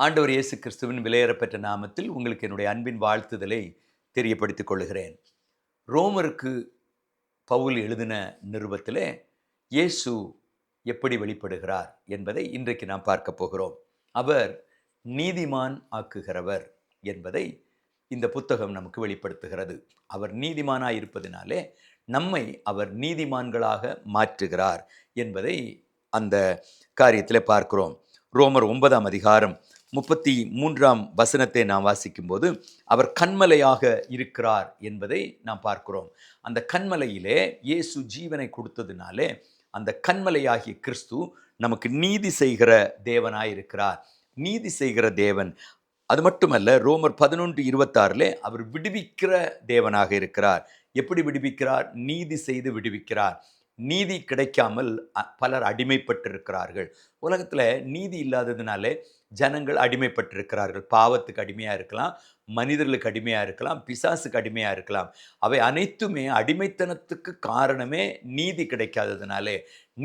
ஆண்டவர் இயேசு கிறிஸ்துவின் விலையேறப்பெற்ற நாமத்தில் உங்களுக்கு என்னுடைய அன்பின் வாழ்த்துதலை தெரியப்படுத்திக் கொள்கிறேன். ரோமருக்கு பவுல் எழுதின நிருபத்திலே இயேசு எப்படி வெளிப்படுகிறார் என்பதை இன்றைக்கு நாம் பார்க்க போகிறோம். அவர் நீதிமான் ஆக்குகிறவர் என்பதை இந்த புத்தகம் நமக்கு வெளிப்படுத்துகிறது. அவர் நீதிமானாய் இருப்பதினாலே நம்மை அவர் நீதிமான்களாக மாற்றுகிறார் என்பதை அந்த காரியத்திலே பார்க்கிறோம். ரோமர் 9ஆம் அதிகாரம் 33ஆம் வசனத்தை நாம் வாசிக்கும்போது அவர் கன்மலையாக இருக்கிறார் என்பதை நாம் பார்க்கிறோம். அந்த கன்மலையிலே இயேசு ஜீவனை கொடுத்ததினாலே அந்த கன்மலையாகிய கிறிஸ்து நமக்கு நீதி செய்கிற தேவனாய் இருக்கிறார். நீதி செய்கிற தேவன் அது மட்டுமல்ல, ரோமர் 11:26 அவர் விடுவிக்கிற தேவனாக இருக்கிறார். எப்படி விடுவிக்கிறார்? நீதி செய்து விடுவிக்கிறார். நீதி கிடைக்காமல் பலர் அடிமைப்பட்டிருக்கிறார்கள். உலகத்தில் நீதி இல்லாததுனாலே ஜனங்கள் அடிமைப்பட்டிருக்கிறார்கள். பாவத்துக்கு அடிமையாக இருக்கலாம், மனிதர்களுக்கு அடிமையாக இருக்கலாம், பிசாசுக்கு அடிமையாக இருக்கலாம். அவை அனைத்துமே அடிமைத்தனத்துக்கு காரணமே நீதி கிடைக்காததுனாலே.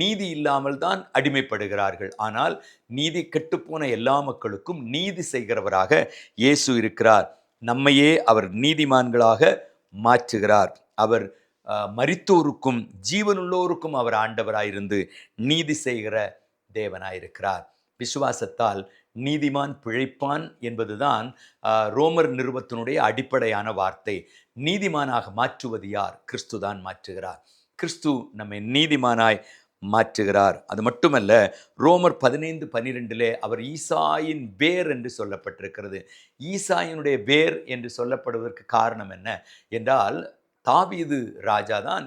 நீதி இல்லாமல் தான் அடிமைப்படுகிறார்கள். ஆனால் நீதி கெட்டுப்போன எல்லா மக்களுக்கும் நீதி செய்கிறவராக இயேசு இருக்கிறார். நம்மையே அவர் நீதிமான்களாக மாற்றுகிறார். அவர் மரித்தோருக்கும் ஜீவனுள்ளோருக்கும் அவர் ஆண்டவராயிருந்து நீதி செய்கிற தேவனாயிருக்கிறார். விசுவாசத்தால் நீதிமான் பிழைப்பான் என்பதுதான் ரோமர் நிருபத்தினுடைய அடிப்படையான வார்த்தை. நீதிமானாக மாற்றுவது யார்? கிறிஸ்து தான் மாற்றுகிறார். கிறிஸ்து நம்மை நீதிமானாய் மாற்றுகிறார். அது மட்டுமல்ல, ரோமர் 15:12 அவர் ஈசாயின் வேர் என்று சொல்லப்பட்டிருக்கிறது. ஈசாயினுடைய வேர் என்று சொல்லப்படுவதற்கு காரணம் என்ன என்றால், தாவீது ராஜா தான்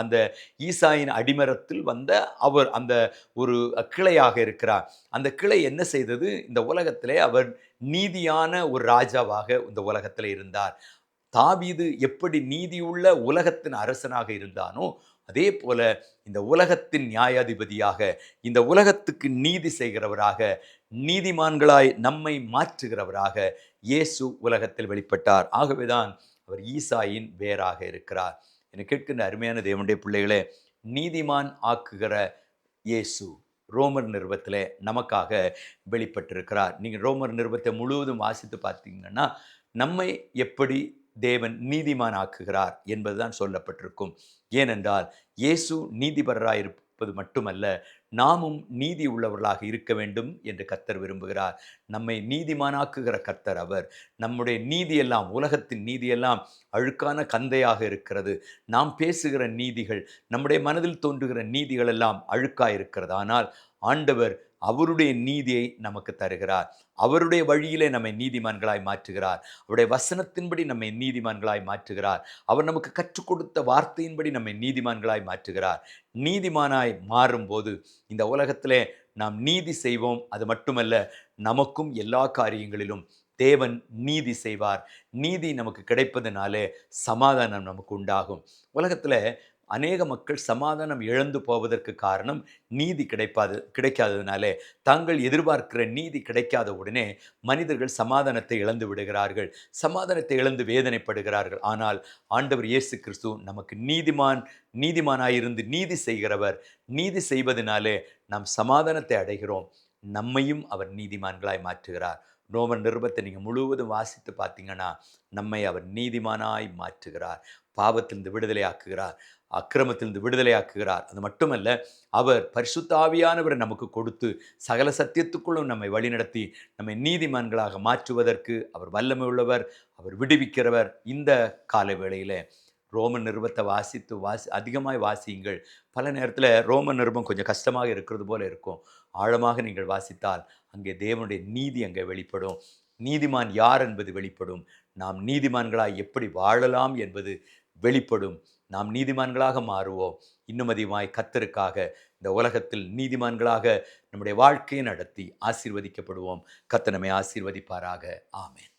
அந்த ஈசாயின் அடிமரத்தில் வந்த அவர் அந்த ஒரு கிளையாக இருக்கிறார். அந்த கிளை என்ன செய்தது? இந்த உலகத்திலே அவர் நீதியான ஒரு ராஜாவாக இந்த உலகத்தில் இருந்தார். தாவீது எப்படி நீதியுள்ள உலகத்தின் அரசனாக இருந்தானோ, அதே போல இந்த உலகத்தின் நியாயாதிபதியாக, இந்த உலகத்துக்கு நீதி செய்கிறவராக, நீதிமான்களாய் நம்மை மாற்றுகிறவராக இயேசு உலகத்தில் வெளிப்பட்டார். ஆகவேதான் அவர் ஈசாயின் வேராக இருக்கிறார். என கேட்கின்ற அருமையான தேவனுடைய பிள்ளைகளே, நீதிமான் ஆக்குகிற இயேசு ரோமர் நிருபத்திலே நமக்காக வெளிப்பட்டிருக்கிறார். நீங்கள் ரோமர் நிருபத்தை முழுவதும் வாசித்து பார்த்தீங்கன்னா, நம்மை எப்படி தேவன் நீதிமான் ஆக்குகிறார் என்பதுதான் சொல்லப்பட்டிருக்கும். ஏனென்றால் இயேசு நீதிபரராய் இருப்பது மட்டுமல்ல, நாமும் நீதி உள்ளவர்களாக இருக்க வேண்டும் என்று கர்த்தர் விரும்புகிறார். நம்மை நீதிமானாக்குகிற கர்த்தர் அவர். நம்முடைய நீதியெல்லாம், உலகத்தின் நீதியெல்லாம் அழுக்கான கந்தையாக இருக்கிறது. நாம் பேசுகிற நீதிகள், நம்முடைய மனதில் தோன்றுகிற நீதிகள் எல்லாம் அழுக்காக இருக்கிறது. ஆனால் ஆண்டவர் அவருடைய நீதியை நமக்கு தருகிறார். அவருடைய வழியிலே நம்மை நீதிமான்களாய் மாற்றுகிறார். அவருடைய வசனத்தின்படி நம்மை நீதிமான்களாய் மாற்றுகிறார். அவர் நமக்கு கற்றுக் கொடுத்த வார்த்தையின்படி நம்மை நீதிமான்களாய் மாற்றுகிறார். நீதிமானாய் மாறும்போது இந்த உலகத்திலே நாம் நீதி செய்வோம். அது மட்டுமல்ல, நமக்கும் எல்லா காரியங்களிலும் தேவன் நீதி செய்வார். நீதி நமக்கு கிடைப்பதனாலே சமாதானம் நமக்கு உண்டாகும். உலகத்தில் அநேக மக்கள் சமாதானம் இழந்து போவதற்கு காரணம் நீதி கிடைக்காததுனாலே. தாங்கள் எதிர்பார்க்கிற நீதி கிடைக்காத உடனே மனிதர்கள் சமாதானத்தை இழந்து விடுகிறார்கள், சமாதானத்தை இழந்து வேதனைப்படுகிறார்கள். ஆனால் ஆண்டவர் இயேசு கிறிஸ்து நமக்கு நீதிமானாயிருந்து நீதி செய்கிறவர். நீதி செய்வதனாலே நாம் சமாதானத்தை அடைகிறோம். நம்மையும் அவர் நீதிமான்களாய் மாற்றுகிறார். ரோமர் நிருபத்தை நீங்கள் முழுவதும் வாசித்து பார்த்தீங்கன்னா, நம்மை அவர் நீதிமானாய் மாற்றுகிறார். பாவத்திலிருந்து விடுதலை ஆக்குகிறார், அக்கிரமத்திலிருந்து விடுதலை ஆக்குகிறார். அது மட்டுமல்ல, அவர் பரிசுத்த ஆவியானவரை நமக்கு கொடுத்து சகல சத்தியத்துக்குள்ளும் நம்மை வழிநடத்தி நம்மை நீதிமான்களாக மாற்றுவதற்கு அவர் வல்லமை உள்ளவர், அவர் விடுவிக்கிறவர். இந்த கால வேளையில் ரோமன் நிருபத்தை அதிகமாய் வாசியுங்கள். பல நேரத்தில் ரோமன் நிருபம் கொஞ்சம் கஷ்டமாக இருக்கிறது போல இருக்கும். ஆழமாக நீங்கள் வாசித்தால் அங்கே தேவனுடைய நீதி அங்கே வெளிப்படும். நீதிமான் யார் என்பது வெளிப்படும். நாம் நீதிமான்களாய் எப்படி வாழலாம் என்பது வெளிப்படும். நாம் நீதிமான்களாக மாறுவோம். இன்னும் அதிகமாய் கர்த்தருக்காக இந்த உலகத்தில் நீதிமான்களாக நம்முடைய வாழ்க்கையை நடத்தி ஆசீர்வதிக்கப்படுவோம். கர்த்தர் நம்மை ஆசீர்வதிப்பாராக. ஆமென்.